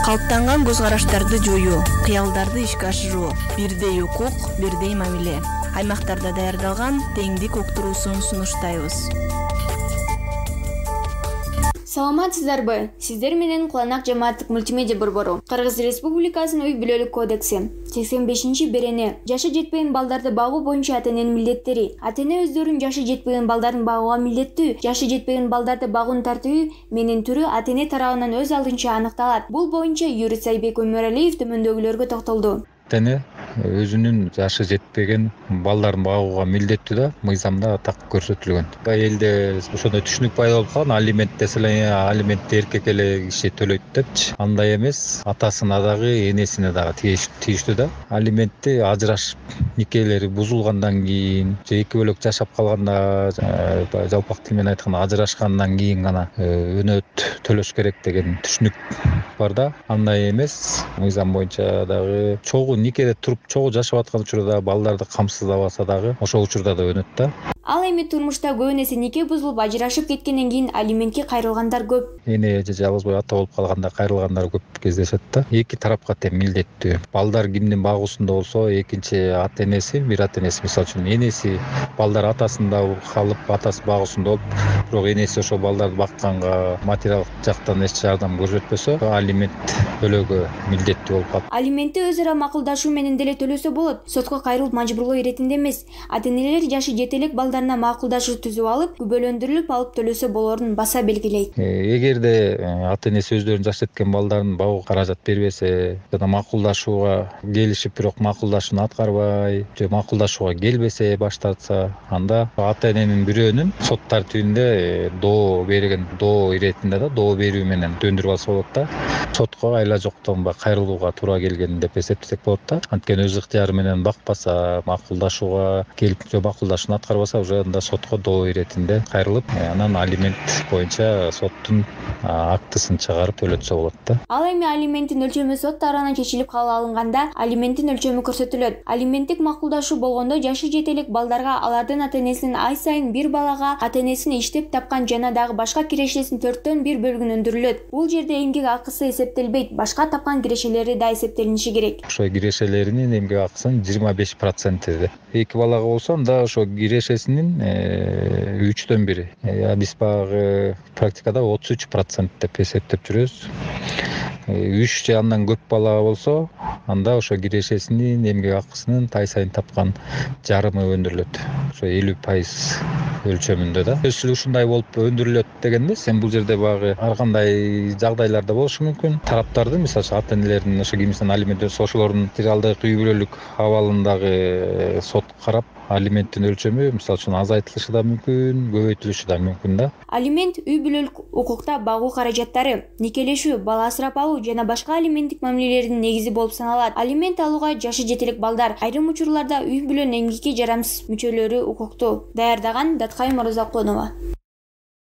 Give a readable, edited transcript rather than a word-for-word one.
Калыптанган көз караштарды жоюу, кыялдарды ишке ашыруу, бирдей укук, бирдей мамиле. Аймактарда даярдалган теңдик уктуруусун сунуштайбыз. Саламатсыздарбы? Сиздер менен Куланак жамааттык мультимедиа борбору. Кыргыз Республикасынын үй бүлөлүк кодекси 85-берени жашы жетпеген балдарды багуу боюнча ата-эненин милдеттери. Ата-эне өздөрүнүн жашы жетпеген балдарын багууга милдеттүү. Жашы жетпеген балдарды багуунун тартиби менен түрү ата-эне тарабынан өз алдынча аныкталат. Бул боюнча юрист Айбек Өмөралиев төмөндөгүлөргө токтолду. Ата-эне өзүнүн жашы жетпеген балдарын багууга милдеттүү да мыйзамда так көрсөтүлгөн. Элде ошондой түшүнүк пайда болуп калган, алимент десе алиментти эркек эле киши төлөйт депчи. Андай эмес, атасына дагы, энесине дагы тийиштүү да. Алиментти ажырашып, никелери бузулгандан кийин, же эки бөлөк жашап калганда, жалпак тил менен айтканда ажырашкандан кийин гана өнөт төлөш керек деген түшүнүк бар да. Андай эмес, мыйзам боюнча дагы чогуу никеде туруп чогуу жашап аткан учурда балдарды камсыздабаса дагы ошол учурда да өнөт да. Ал эми турмушта көп эсе нике бузулуп ажырашып кеткенден кийин алиментке кайрылгандар көп. Эне же жалгыз ата болуп калганда кайрылгандар көп кездешет да. Эки тарапка тең милдеттүү. Балдар кимдин багуусунда болсо, экинчи ата-энеси, бир ата-энеси, мисалы үчүн энеси балдар атасында калып, атасы багуусунда болуп, бирок энеси ошол балдарды бакканга материалдык жактан эч жардам көрсөтпөсө, алимент төлөөгө милдеттүү болуп калат. Алиментти өз ара макулдашуу менен деле төлөсө болот. Сотко кайрылып мажбурлоо иретинде эмес. Ата-энелер жашы жете элек балдарына макулдашуу түзүп алып, күбөлөндүрүлүп алып төлөсө болорун баса белгилейт. Эгерде ата-энеси өздөрүнүн жашы жеткен балдарын багууга каражат бербесе, жана макулдашууга келишип, бирок макулдашууну аткарбай, же макулдашууга келбесе, баш тартса, анда ата-эненин бирөөнүн сот тартибинде доо берген, доо иретинде да, доо берүү менен дöndүрүп алса болот да. Сотко айла жоктон кайрылууга туура келген деп эсептесек болот да. Анткени өз ыктыяры менен бакпаса, макулдашууга келип, же макулдашууну аткарбаса, уже анда сотко доо иретинде кайрылып, анан алимент боюнча соттун актысын чыгарып төлөтсө болот да. Ал эми алименттин өлчөмү сот тарабынан чечилип кабыл алынганда, алименттин өлчөмү көрсөтүлөт. Алименттик макулдашуу болгондо жашы жете элек балдарга алардын ата-энесинин ай сайын бир балага ата-энесин иштеп тапкан жана дагы башка кирешесинин 4/1 бөлүгүн өндүрүлөт. Бул жерде эмгек акысы эсептелбейт, башка тапкан кирешелери да эсептелиниши керек. Ошо кирешелеринин эмгек акысынын 25%. Эки балага болсо, анда ошо кирешесинин 3/1. Биз баягы практикада 33% деп эсептеп жүрөбүз. 3 же андан көп бала болсо, анда ошо кирешесинин эмгек акысынын ай сайын тапкан жарымы өндүрүлөт. Ошо 50% өлчөмүндө да. Сөзсүз ушундай болуп өндүрүлөт деген эмес. Бул жерде баягы ар кандай жагдайларда болушу мүмкүн. Тараптардын, мисалы үчүн ата-энелердин ошо кимисинин алимент өсө, ошолордун материалдык үй бүлөлүк абалындагы сот карап, алименттин өлчөмү мисалы үчүн азайтылышы да мүмкүн, көбөйтүлүшү да мүмкүн да. Алимент үй бүлөлүк укукта багуу каражаттары, никелешүү, бала асырап алуу жана башка алименттик мамилелердин негизи болуп саналат. Алимент алууга жашы жете элек балдар, айрым учурларда үй бүлөнүн эмгекке жарамсыз мүчөлөрү укуктуу. Даярдаган Датхай Морозакунова.